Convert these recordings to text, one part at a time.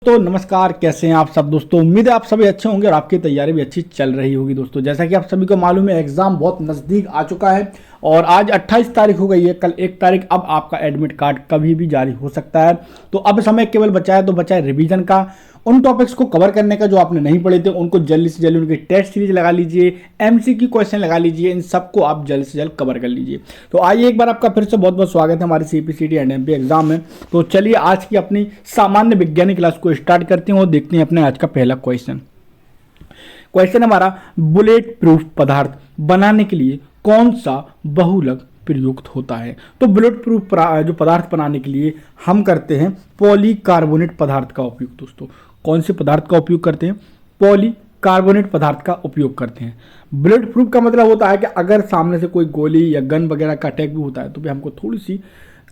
तो नमस्कार, कैसे हैं आप सब दोस्तों। उम्मीद है आप सभी अच्छे होंगे और आपकी तैयारी भी अच्छी चल रही होगी दोस्तों। जैसा कि आप सभी को मालूम है, एग्जाम बहुत नज़दीक आ चुका है और आज 28 तारीख हो गई है, कल 1 तारीख। अब आपका एडमिट कार्ड कभी भी जारी हो सकता है। तो अब समय केवल बचा है, तो बचा है रिवीजन का, उन टॉपिक्स को कवर करने का जो आपने नहीं पढ़े थे उनको जल्दी से जल्दी उनकी टेस्ट सीरीज लगा लीजिए, एमसीक्यू क्वेश्चन लगा लीजिए, इन सबको आप जल्द से जल्द कवर कर लीजिए। तो आइए, एक बार आपका फिर से बहुत बहुत स्वागत है हमारे सीपीसीटी एंड एमपी एग्जाम में। तो चलिए आज की अपनी सामान्य विज्ञान क्लास को स्टार्ट करते हैं और देखते हैं अपने आज का पहला क्वेश्चन। क्वेश्चन हमारा, बुलेट प्रूफ पदार्थ बनाने के लिए कौन सा बहुलक प्रयुक्त होता है। तो बुलेट प्रूफ जो पदार्थ बनाने के लिए हम करते हैं पॉलीकार्बोनेट पदार्थ का उपयोग। दोस्तों, कौन से पदार्थ का उपयोग करते हैं? पॉलीकार्बोनेट पदार्थ का उपयोग करते हैं। बुलेट प्रूफ का मतलब होता है कि अगर सामने से कोई गोली या गन वगैरह का अटैक भी होता है तो भी हमको थोड़ी सी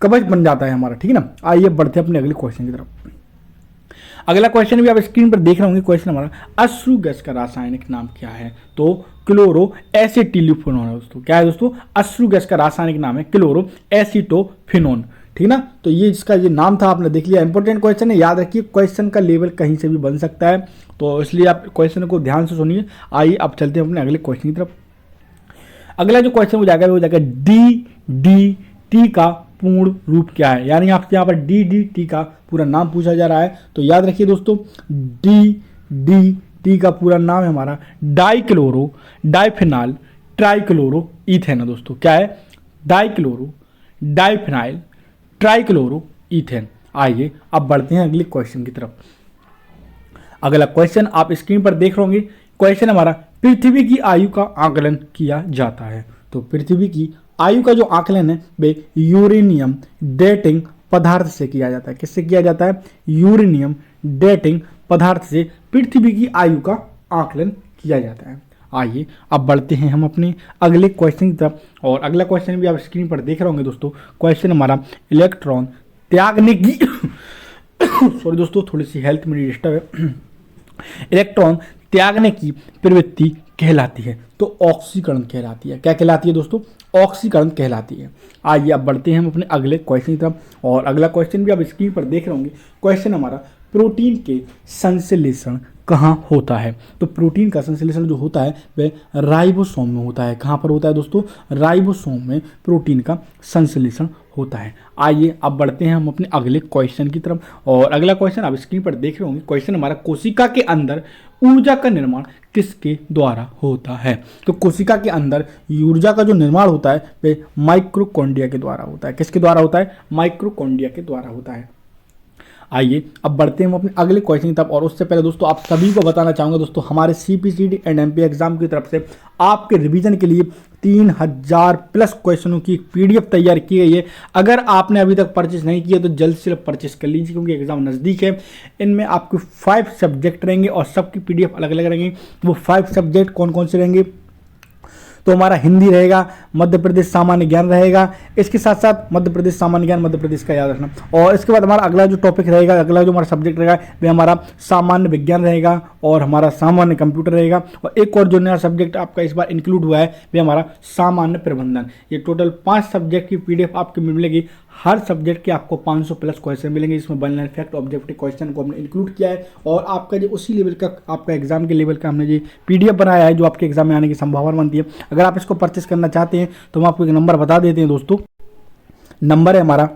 कवच बन जाता है हमारा, ठीक है ना। आइए बढ़ते हैं अपने अगले क्वेश्चन की तरफ। अगला क्वेश्चन भी आप स्क्रीन पर देख रहे होंगे। क्वेश्चन हमारा, अश्रु गैस का रासायनिक नाम क्या है? तो क्लोरो एसिटिलिफेनॉन है दोस्तों। क्या है दोस्तों? अश्रु गैस का रासायनिक नाम है क्लोरो एसिटोफेनॉन, ठीक ना। तो ये इसका ये नाम था, आपने देख लिया। इंपॉर्टेंट क्वेश्चन है, याद रखिए। क्वेश्चन का लेवल कहीं से भी बन सकता है, तो इसलिए आप क्वेश्चन को ध्यान से सुनिए। आइए अब चलते हैं अपने अगले क्वेश्चन की तरफ। अगला जो क्वेश्चन हो जाएगा वो हो जाएगा DDT का पूर्ण रूप क्या है। यानी आपसे यहाँ पर DDT का पूरा नाम पूछा जा रहा है। तो याद रखिए दोस्तों, DDT का पूरा नाम है हमारा डाइक्लोरो डाइफेनाइल ट्राइक्लोरो ईथेन है दोस्तों। क्या है? Dichloro diphenyl trichloro ethane. आइए अब बढ़ते हैं अगले क्वेश्चन की तरफ। अगला क्वेश्चन आप स्क्रीन पर देख रहे होंगे। क्वेश्चन हमारा, पृथ्वी की आयु का आकलन किया जाता है। तो पृथ्वी की आयु का जो आकलन है वे यूरेनियम डेटिंग पदार्थ से किया जाता है। किससे किया जाता है? यूरेनियम डेटिंग पदार्थ से पृथ्वी की आयु का आकलन किया जाता है। आइए अब बढ़ते हैं हम अपने अगले क्वेश्चन की तरफ। और अगला क्वेश्चन भी आप स्क्रीन पर देख रहे होंगे दोस्तों। क्वेश्चन हमारा, इलेक्ट्रॉन त्यागने की सॉरी दोस्तों, थोड़ी सी हेल्थ मेरी डिस्टर्ब है। इलेक्ट्रॉन त्यागने की प्रवृत्ति कहलाती है तो ऑक्सीकरण कहलाती है। क्या कहलाती है दोस्तों? ऑक्सीकरण कहलाती है। आइए अब बढ़ते हैं हम अपने अगले क्वेश्चन की तरफ। और अगला क्वेश्चन भी आप स्क्रीन पर देख रहे होंगे। क्वेश्चन हमारा, प्रोटीन के संश्लेषण कहाँ होता है? तो प्रोटीन का संश्लेषण जो होता है वह राइबोसोम में होता है। कहाँ पर होता है दोस्तों? राइबोसोम में प्रोटीन का संश्लेषण होता है। आइए अब बढ़ते हैं हम अपने अगले क्वेश्चन की तरफ। और अगला क्वेश्चन आप स्क्रीन पर देख रहे होंगे। क्वेश्चन हमारा, कोशिका के अंदर ऊर्जा का निर्माण किसके द्वारा होता है? तो कोशिका के अंदर ऊर्जा का जो निर्माण होता है वह माइक्रोकॉन्ड्रिया के द्वारा होता है। किसके द्वारा होता है? माइक्रोकॉन्ड्रिया के द्वारा होता है। आइए अब बढ़ते हैं हम अपने अगले क्वेश्चन की तरफ। और उससे पहले दोस्तों आप सभी को बताना चाहूँगा दोस्तों, हमारे सीपीसीटी एंड एमपी एग्जाम की तरफ से आपके रिवीजन के लिए 3000 प्लस क्वेश्चनों की पीडीएफ तैयार की गई है। अगर आपने अभी तक परचेस नहीं किया तो जल्द से जल्द परचेस कर लीजिए, क्योंकि एग्जाम नज़दीक है। इनमें आपके 5 सब्जेक्ट रहेंगे और सबकी पीडीएफ अलग अलग रहेंगे। वो 5 सब्जेक्ट कौन कौन से रहेंगे? तो हमारा हिंदी रहेगा, मध्य प्रदेश सामान्य ज्ञान रहेगा, इसके साथ साथ मध्य प्रदेश सामान्य ज्ञान मध्य प्रदेश का याद रखना। और इसके बाद हमारा अगला जो टॉपिक रहेगा, अगला जो हमारा सब्जेक्ट रहेगा वह हमारा सामान्य विज्ञान रहेगा और हमारा सामान्य कंप्यूटर रहेगा। और एक और जो नया सब्जेक्ट आपका इस बार इंक्लूड हुआ है वह हमारा सामान्य प्रबंधन। ये टोटल 5 सब्जेक्ट की पीडीएफ आपको मिलेगी। हर सब्जेक्ट के आपको 500 प्लस क्वेश्चन मिलेंगे। इसमें one line fact objective question को हमने इंक्लूड किया है। और आपका जो उसी लेवल का, आपका एग्जाम के लेवल का हमने जो पीडीएफ बनाया है, जो आपके एग्जाम में आने की संभावना बनती है। अगर आप इसको परचेस करना चाहते हैं तो हम आपको एक नंबर बता देते हैं दोस्तों। नंबर है हमारा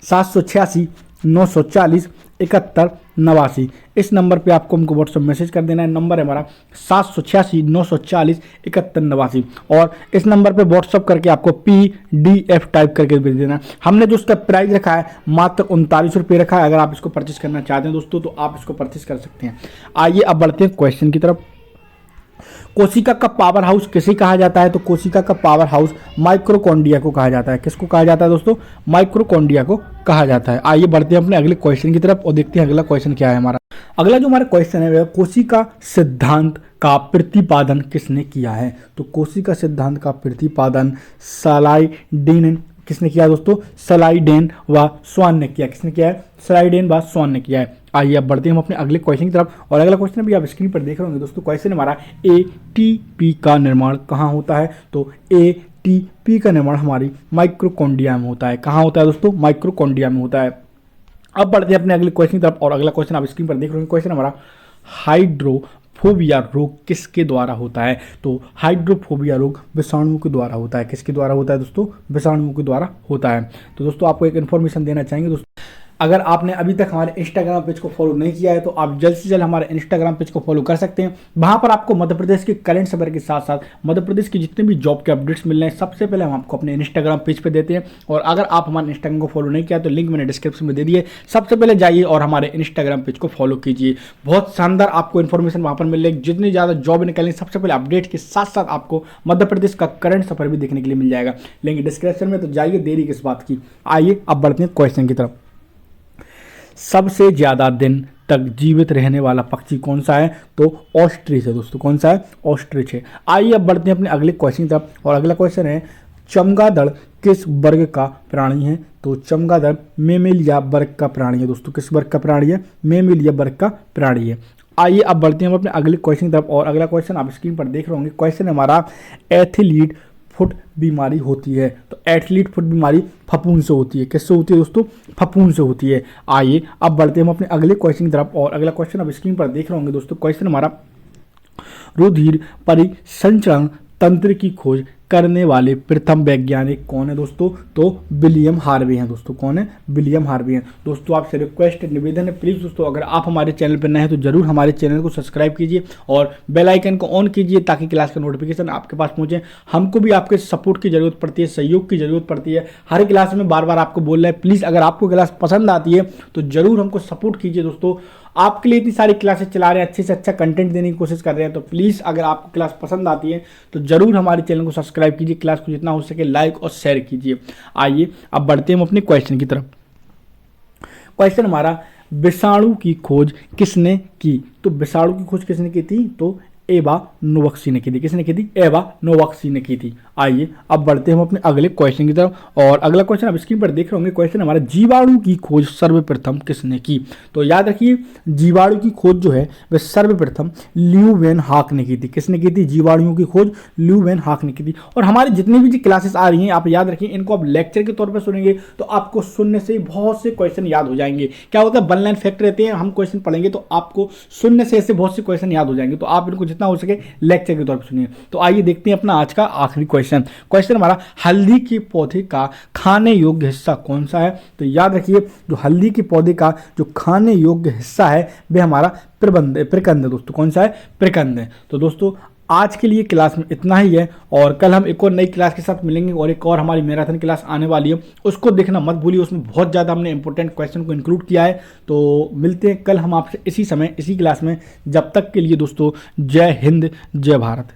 786 940 71 89। इस नंबर पे आपको हमको व्हाट्सएप मैसेज कर देना है। नंबर है हमारा 786 940 71 89। और इस नंबर पे व्हाट्सएप करके आपको PDF टाइप करके भेज देना है। हमने जो उसका प्राइस रखा है मात्र 39 रुपये रखा है। अगर आप इसको परचेस करना चाहते हैं दोस्तों तो आप इसको परचेस कर सकते हैं। आइए अब बढ़ते हैं क्वेश्चन की तरफ। कोशिका का पावर हाउस किसे कहा जाता है? तो कोशिका का पावर हाउस माइक्रोकॉन्ड्रिया को कहा जाता है। किसको कहा जाता है दोस्तों? माइक्रोकॉन्ड्रिया को कहा जाता है। आइए बढ़ते हैं अपने अगले क्वेश्चन की तरफ और देखते हैं अगला क्वेश्चन क्या है हमारा। अगला जो हमारा क्वेश्चन है वह कोशिका सिद्धांत का प्रतिपादन किसने किया है? तो कोशिका सिद्धांत का प्रतिपादन सलाइडेन किसने किया दोस्तों? सलाइडेन व स्वान ने किया। किसने किया है? सलाइडेन व स्वान ने किया है। आइए अब बढ़ते हैं हम अपने अगले क्वेश्चन की तरफ। और अगला क्वेश्चन भी आप स्क्रीन पर देख रहे होंगे दोस्तों। क्वेश्चन हमारा, ATP का निर्माण कहाँ होता है? तो ATP का निर्माण हमारी माइक्रोकॉन्ड्रिया में होता है। कहाँ होता है दोस्तों? माइक्रोकॉन्ड्रिया में होता है। अब बढ़ते हैं अपने अगले क्वेश्चन की तरफ, और अगला क्वेश्चन आप स्क्रीन पर देख रहे हैं। क्वेश्चन हमारा, हाइड्रोफोबिया रोग किसके द्वारा होता है? तो हाइड्रोफोबिया रोग विषाणु के द्वारा होता है। किसके द्वारा होता है दोस्तों? विषाणु के द्वारा होता है। तो दोस्तों आपको एक इन्फॉर्मेशन देना चाहेंगे दोस्तों, अगर आपने अभी तक हमारे इंस्टाग्राम पेज को फॉलो नहीं किया है तो आप जल्द से जल्द हमारे इंस्टाग्राम पेज को फॉलो कर सकते हैं। वहां पर आपको मध्य प्रदेश के करंट अफेयर के साथ साथ मध्य प्रदेश के जितने भी जॉब के अपडेट्स मिल रहे हैं सबसे पहले हम आपको अपने इंस्टाग्राम पेज पे देते हैं। और अगर आप हमारे इंस्टाग्राम को फॉलो नहीं किया तो लिंक मैंने डिस्क्रिप्शन में दे दिए, सबसे पहले जाइए और हमारे इंस्टाग्राम पेज को फॉलो कीजिए। बहुत शानदार आपको इन्फॉर्मेशन वहां पर मिल रही है, जितनी ज़्यादा जॉब निकलेंगे सबसे पहले अपडेट के साथ साथ आपको मध्य प्रदेश का करंट अफेयर भी देखने के लिए मिल जाएगा। लिंक डिस्क्रिप्शन में, तो जाइए, देरी किस बात की। आइए अब बढ़ते हैं क्वेश्चन की तरफ। सबसे ज्यादा दिन तक जीवित रहने वाला पक्षी कौन सा है? तो ऑस्ट्रिच है दोस्तों। कौन सा है? ऑस्ट्रिच है। आइए अब बढ़ते हैं अपने अगले क्वेश्चन की तरफ, और अगला क्वेश्चन है, चमगादड़ किस वर्ग का प्राणी है? तो चमगादड़ मेमेलिया वर्ग का प्राणी है दोस्तों। किस वर्ग का प्राणी है? मेमेलिया वर्ग का प्राणी है। आइए अब बढ़ते हैं हम अपने अगले क्वेश्चन की तरफ, और अगला क्वेश्चन आप स्क्रीन पर देख रहे होंगे। क्वेश्चन हमारा, एथलीट फुट बीमारी होती है? तो एथलीट फुट बीमारी फफूंद से होती है। किससे होती है दोस्तों? फफूंद से होती है। आइए अब बढ़ते हैं हम अपने अगले क्वेश्चन की तरफ, और अगला क्वेश्चन आप स्क्रीन पर देख रहे होंगे दोस्तों। क्वेश्चन हमारा, रुधिर परिसंचरण तंत्र की खोज करने वाले प्रथम वैज्ञानिक कौन है दोस्तों? तो विलियम हार्वे हैं दोस्तों। कौन है? विलियम हार्वे हैं दोस्तों। आपसे रिक्वेस्ट, निवेदन है, प्लीज़ दोस्तों अगर आप हमारे चैनल पर नए हैं तो जरूर हमारे चैनल को सब्सक्राइब कीजिए और बेल आइकन को ऑन कीजिए ताकि क्लास का नोटिफिकेशन आपके पास पहुंचे। हमको भी आपके सपोर्ट की जरूरत पड़ती है, सहयोग की जरूरत पड़ती है। हर क्लास में बार बार आपको बोल रहे हैं, प्लीज़ अगर आपको क्लास पसंद आती है तो जरूर हमको सपोर्ट कीजिए दोस्तों। आपके लिए इतनी सारी क्लासेस चला रहे हैं, अच्छे से अच्छा कंटेंट देने की कोशिश कर रहे हैं, तो प्लीज़ अगर आपको क्लास पसंद आती है तो जरूर हमारे चैनल को सब्सक्राइब कीजिए, क्लास को जितना हो सके लाइक और शेयर कीजिए। आइए अब बढ़ते हैं हम अपने क्वेश्चन की तरफ। क्वेश्चन हमारा, विषाणु की खोज किसने की? तो विषाणु की खोज किसने की थी? तो एवा नोवाक्सी ने की थी। किसने की थी? एवा नोवाक्सी ने की थी। आइए अब बढ़ते हैं हम अपने अगले क्वेश्चन की तरफ, और अगला क्वेश्चन आप स्क्रीन पर देख रहे होंगे। क्वेश्चन हमारा, जीवाणु की खोज सर्वप्रथम किसने की? तो याद रखिए, जीवाणु की खोज जो है वह सर्वप्रथम ल्यू वेन हाक ने की थी। किसने की थी? जीवाणुओं की खोज ल्यू वेन हाक ने की थी। और हमारी जितनी भी क्लासेस आ रही हैं आप याद रखिए, इनको आप लेक्चर के तौर पर सुनेंगे तो आपको सुनने से बहुत से क्वेश्चन याद हो जाएंगे। क्या होता है, वन लाइन फैक्ट रहते हैं, हम क्वेश्चन पढ़ेंगे तो आपको सुनने से ऐसे बहुत से क्वेश्चन याद हो जाएंगे, तो आप इनको जितना हो सके लेक्चर के तौर पर सुनिए। तो आइए देखते हैं अपना आज का आखिरी क्वेश्चन। क्वेश्चन हमारा, हल्दी के पौधे का खाने योग्य हिस्सा कौन सा है? तो याद रखिए, जो हल्दी के पौधे का जो खाने योग्य हिस्सा है वह हमारा प्रकंद है दोस्तों। कौन सा है? प्रकंद है। तो दोस्तों आज के लिए क्लास में इतना ही है, और कल हम एक और नई क्लास के साथ मिलेंगे, और एक और हमारी मैराथन क्लास आने वाली है, उसको देखना मत भूलिए। उसमें बहुत ज़्यादा हमने इंपॉर्टेंट क्वेश्चन को इंक्लूड किया है। तो मिलते हैं कल हम आपसे इसी समय इसी क्लास में। जब तक के लिए दोस्तों, जय हिंद, जय भारत।